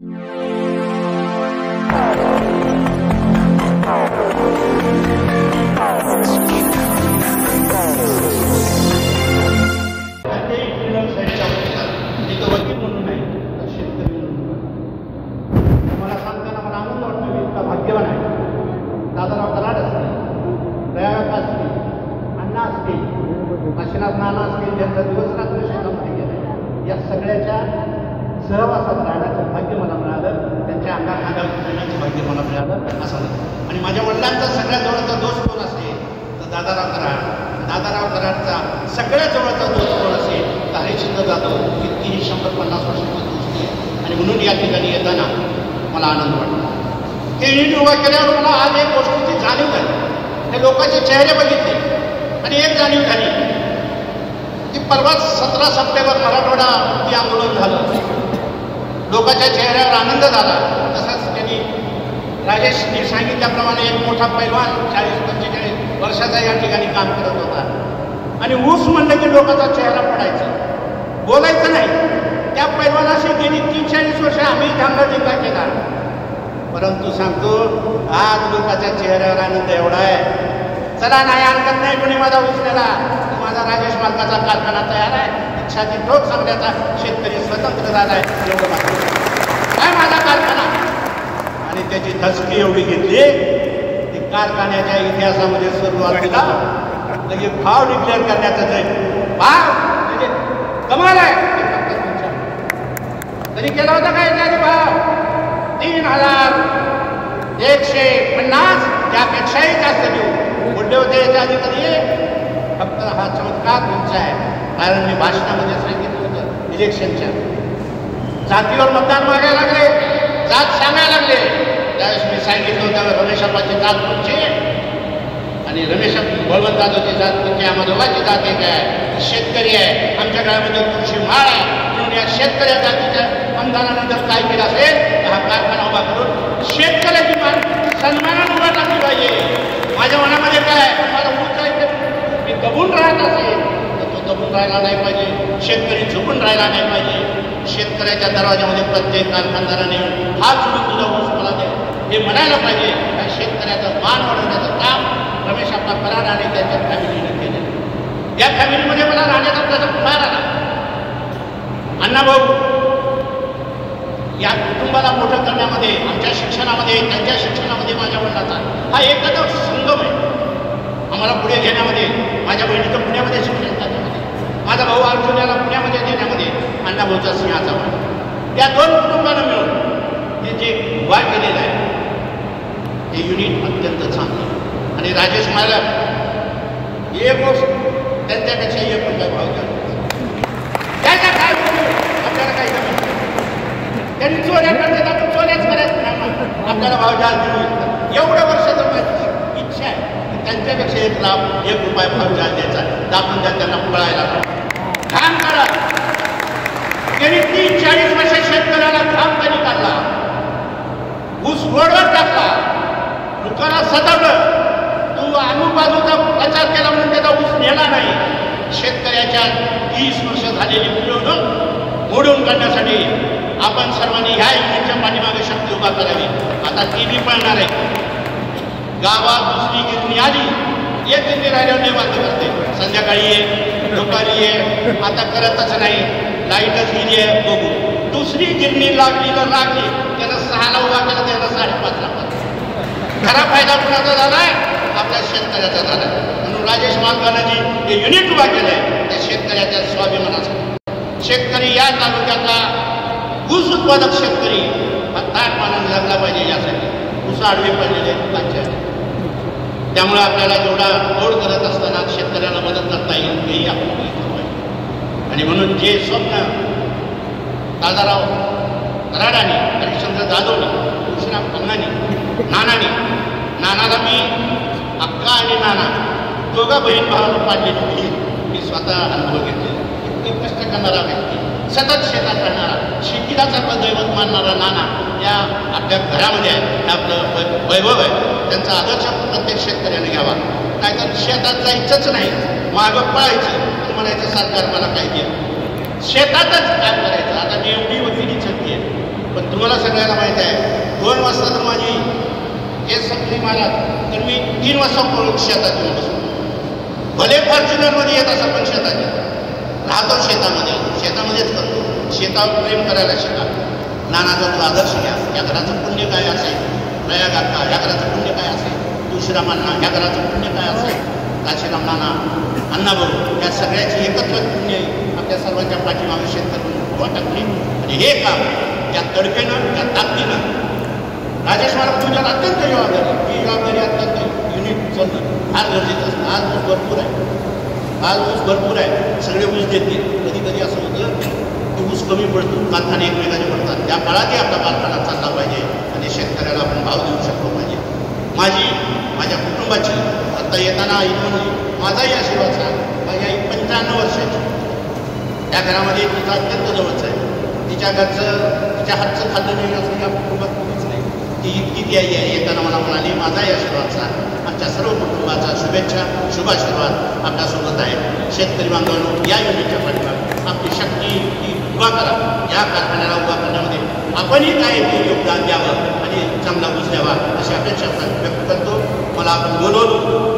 नाना असतील ज्यांचा दिवस रात्र शेतामध्ये गेला, या सगळ्याच्या सहवासात राहण्याचं भाग्य मला मिळालं, त्यांच्या अंगावर फिरण्याचं भाग्य मला मिळालं असं. आणि माझ्या वडिलांचा सगळ्यात जवळचा दोस्त कोण असेल तर दादाराव कराड. दादाराव कराडचा सगळ्यात जवळचा दोस्त कोण असेल तर हरिश्चंद्र जाधव. कितीही 150 वर्षांची दोस्ती आहे. आणि म्हणून या ठिकाणी येताना मला आनंद वाटतो. ते युनिट उभा केल्यावर मला आज एक गोष्टीची जाणीव झाली. हे लोकांचे चेहरे बघितले आणि एक जाणीव झाली की परवा 17 सप्टेंबर मराठवाडा मुक्ती आंदोलन झालं. लोकांच्या चेहऱ्यावर आनंद झाला. तसंच त्यांनी राजेशने सांगितल्याप्रमाणे एक मोठा पैलवान 40-45 वर्षाचा या ठिकाणी काम करत होता. आणि ऊस म्हणलं की लोकांचा चेहरा पडायचा, बोलायचं नाही. त्या पैलवानाशी गेली 30-40 वर्ष आम्ही धांगडधिंगा केला. परंतु सांगतो आज लोकांच्या चेहऱ्यावर आनंद एवढा आहे, चला नाही हरकत नाही, कोणी माझा ऊस नेला, माझा राजेश मालकाचा कारखाना तयार आहे, इच्छाची ठोक सांगण्याचा शेतकरी स्वतंत्र झाला आहे, एवढं काय माझा कारखाना. आणि त्याची धसकी एवढी घेतली की कारखान्याच्या इतिहासामध्ये सुरुवातीला लगे भाव डिक्लेअर करण्याचा भाव म्हणजे कमाल आहे. तरी केला होता काय त्याने भाव 3150, त्यापेक्षाही जास्त देऊ बोलले होते. याच्या आधी कधी फक्त हा चमत्कार तुमचा आहे, कारण मी भाषणामध्ये सांगितलं होतं इलेक्शनच्या जातीवर मतदान मागायला लागले, जात सांगायला लागले. त्यावेळेस मी सांगितलं होतं रमेशापाची जात तुमची आणि रमेश बळवंत जाधवची जात तुमची, आम्हा दोघांची जात एक आहे, शेतकरी आहे, आमच्या काळामध्ये तुळशी माळ आहे. म्हणून या शेतकऱ्या जातीच्या आमदारानं जर काय केलं असेल तर हा कारखाना उभा करून शेतकऱ्याची मान सन्मानाने उभा टाकली पाहिजे. माझ्या मनामध्ये काय मला उंचायचं मी दबून राहत असेल तर तो दबून राहायला नाही पाहिजे, शेतकरी झुकून राहायला नाही पाहिजे. शेतकऱ्याच्या दरवाज्यामध्ये प्रत्येक कारखानदाराने हात जोडून तुझा ऊस मला दे हे म्हणायला पाहिजे. या शेतकऱ्याचं मान वाढवण्याचं काम रमेश आपला कराड आणि त्यांच्या फॅमिलीने केलं. या फॅमिलीमध्ये मला राहण्याचा प्रसंग फार आला. अण्णाभाऊ या कुटुंबाला मोठं करण्यामध्ये, आमच्या शिक्षणामध्ये, त्यांच्या शिक्षणामध्ये माझ्या वडिलांचा हा एखादा संगम आहे. आम्हाला पुढे घेण्यामध्ये, माझ्या बहिणीचं पुण्यामध्ये शिक्षण करण्यामध्ये, माझा भाऊ अर्जुन याला पुण्यामध्ये देण्यामध्ये अण्णाभाऊचा सिंहाचा वाटा. या दोन कुटुंबानं मिळून हे जे उभा केलेलं आहे हे युनिट अत्यंत चांगलं. आणि राजेश मला एक गोष्ट त्यांच्यापेक्षा एक कोणता भाव करतो त्याच्या काय आपल्याला काही जमत नाही. त्यांनी चोऱ्या करतात, आपण चोऱ्याच करायचं नाही, आपल्याला भाव जास्त देऊ. एवढ्या वर्षाचं माझी इच्छा आहे त्यांच्यापेक्षा एक लाभ, 1 रुपया भाव जास्त द्यायचा, दाखवून द्या त्यांना पळायला घाम काढा. त्यांनी 30-40 वर्ष शेतकऱ्याला घाम कधी काढला, ऊस रोडवर टाकला, दुकानात सजवलं. तू आजूबाजूचा प्रचार केला म्हणून त्याचा ऊस नेला नाही. शेतकऱ्याच्या 30 वर्ष झालेली मिळवणूक मोडून काढण्यासाठी आपण सर्वांनी ह्या युनिटच्या पाठीमागे शक्ती उभा करावी. आता ती बी पळणार आहे. गावात दुसरी गिरणी आली, एक गिरणी राहिल्यावर नाही बांधली करते, संध्याकाळी ये, दुपारी ये, आता करतच नाही, लाईटच गेली आहे बघू. दुसरी गिरणी लागली तर लागली, त्याला 6ला उभा केला, त्याला 5:30ला खरा फायदा कुणाचा झालाय? आपल्या शेतकऱ्याचा झाला. म्हणून राजेश मालकानं जी हे युनिट उभा केलंय त्या शेतकऱ्याच्या स्वाभिमानाचा. शेतकरी या तालुक्याचा ऊस उत्पादक शेतकरी हा ताटमानाने लागला पाहिजे. यासाठी ऊस आडवे पडलेले आहेत. त्यामुळे आपल्याला जेवढा ओढ करत असताना शेतकऱ्याला मदत करता येईल हेही आपण बघितलं पाहिजे. आणि म्हणून जे स्वप्न दादाराव कराडाने, हरिश्चंद्र जाधवने, तुळशीराम पन्नाने, नानाला मी अक्का आणि नाना दोघा बहीण भावाला पाडलेली होती. मी स्वतः अनुभव घेतलेला. इतके कष्ट करणारा व्यक्ती, सतत शेतात राहणारा, शेतीला सर्व दैवत मानणारा नाना या आपल्या घरामध्ये आहे. आपलं वैभव आहे. त्यांचा आदर्श प्रत्येक शेतकऱ्याने घ्यावा. नाहीतर शेतात जायचंच नाही, मागं पळायचं आणि म्हणायचं सरकार मला काही दे. शेतातच काम करायचं. आता मी एवढी वकिली छत्ती आहे, पण तुम्हाला सगळ्यांना माहीत आहे 2 वाजता तर माझी केस संपली मला, तर मी 3 वाजता शेतात येऊन बसतो. भले फॉर्च्युनरमध्ये येत असा पण शेतात येतो, राहतो शेतामध्येच करतो. शेतावर प्रेम करायला शिका. नानाचा तो आदर्श घ्या. या घराचं पुण्य काय असेल, प्रयागाक्का या घराचं पुण्य काय असेल, तुळशीरामांना या घराचं पुण्य काय असेल, काशीराम नाना, अण्णाभाऊ, या सगळ्याची एकत्र पुण्य आपल्या सर्वांच्या पाठीमागे शेतकरी वाटकली. आणि हे काम त्या तडफेनं, त्या ताकदीनं राजेश महाराज तुमच्यावर अत्यंत जबाबदारी, ही जबाबदारी अत्यंत युनिट चालणं फार गरजेचं असतं. आज ऊस भरपूर आहे, सगळे ऊस देतील. कधी कधी असं होतं की ऊस कमी पडतो, कारखाने एकमेकाचे पडतात. त्या काळातही आपला कारखाना चालला पाहिजे आणि शेतकऱ्याला आपण भाव देऊ शकलो पाहिजे. माझ्या कुटुंबाची आता येताना आई म्हणली, माझाही आशीर्वाद सांग. माझी आई 95 वर्षाची, त्या घरामध्ये तिचा अत्यंत जवळच आहे. तिच्या हातचं खाल्लं नाही असं या कुटुंबात कोणीच नाही. ती इतकी ती आई आहे. येताना मला म्हणाली, माझाही आशीर्वाद सांग. आमच्या सर्व कुटुंबाचा शुभेच्छा, शुभाशीर्वाद आपल्यासोबत आहे. शेतकरी बांधवांनो, या युनिटच्या पाठीमागे आपली शक्ती ती उभा करा. या कारखान्याला उभा करण्यामध्ये आपणही काय योगदान द्यावं आणि चांगला ऊस द्यावा अशी अपेक्षा व्यक्त करतो. मला आपण बोलवलं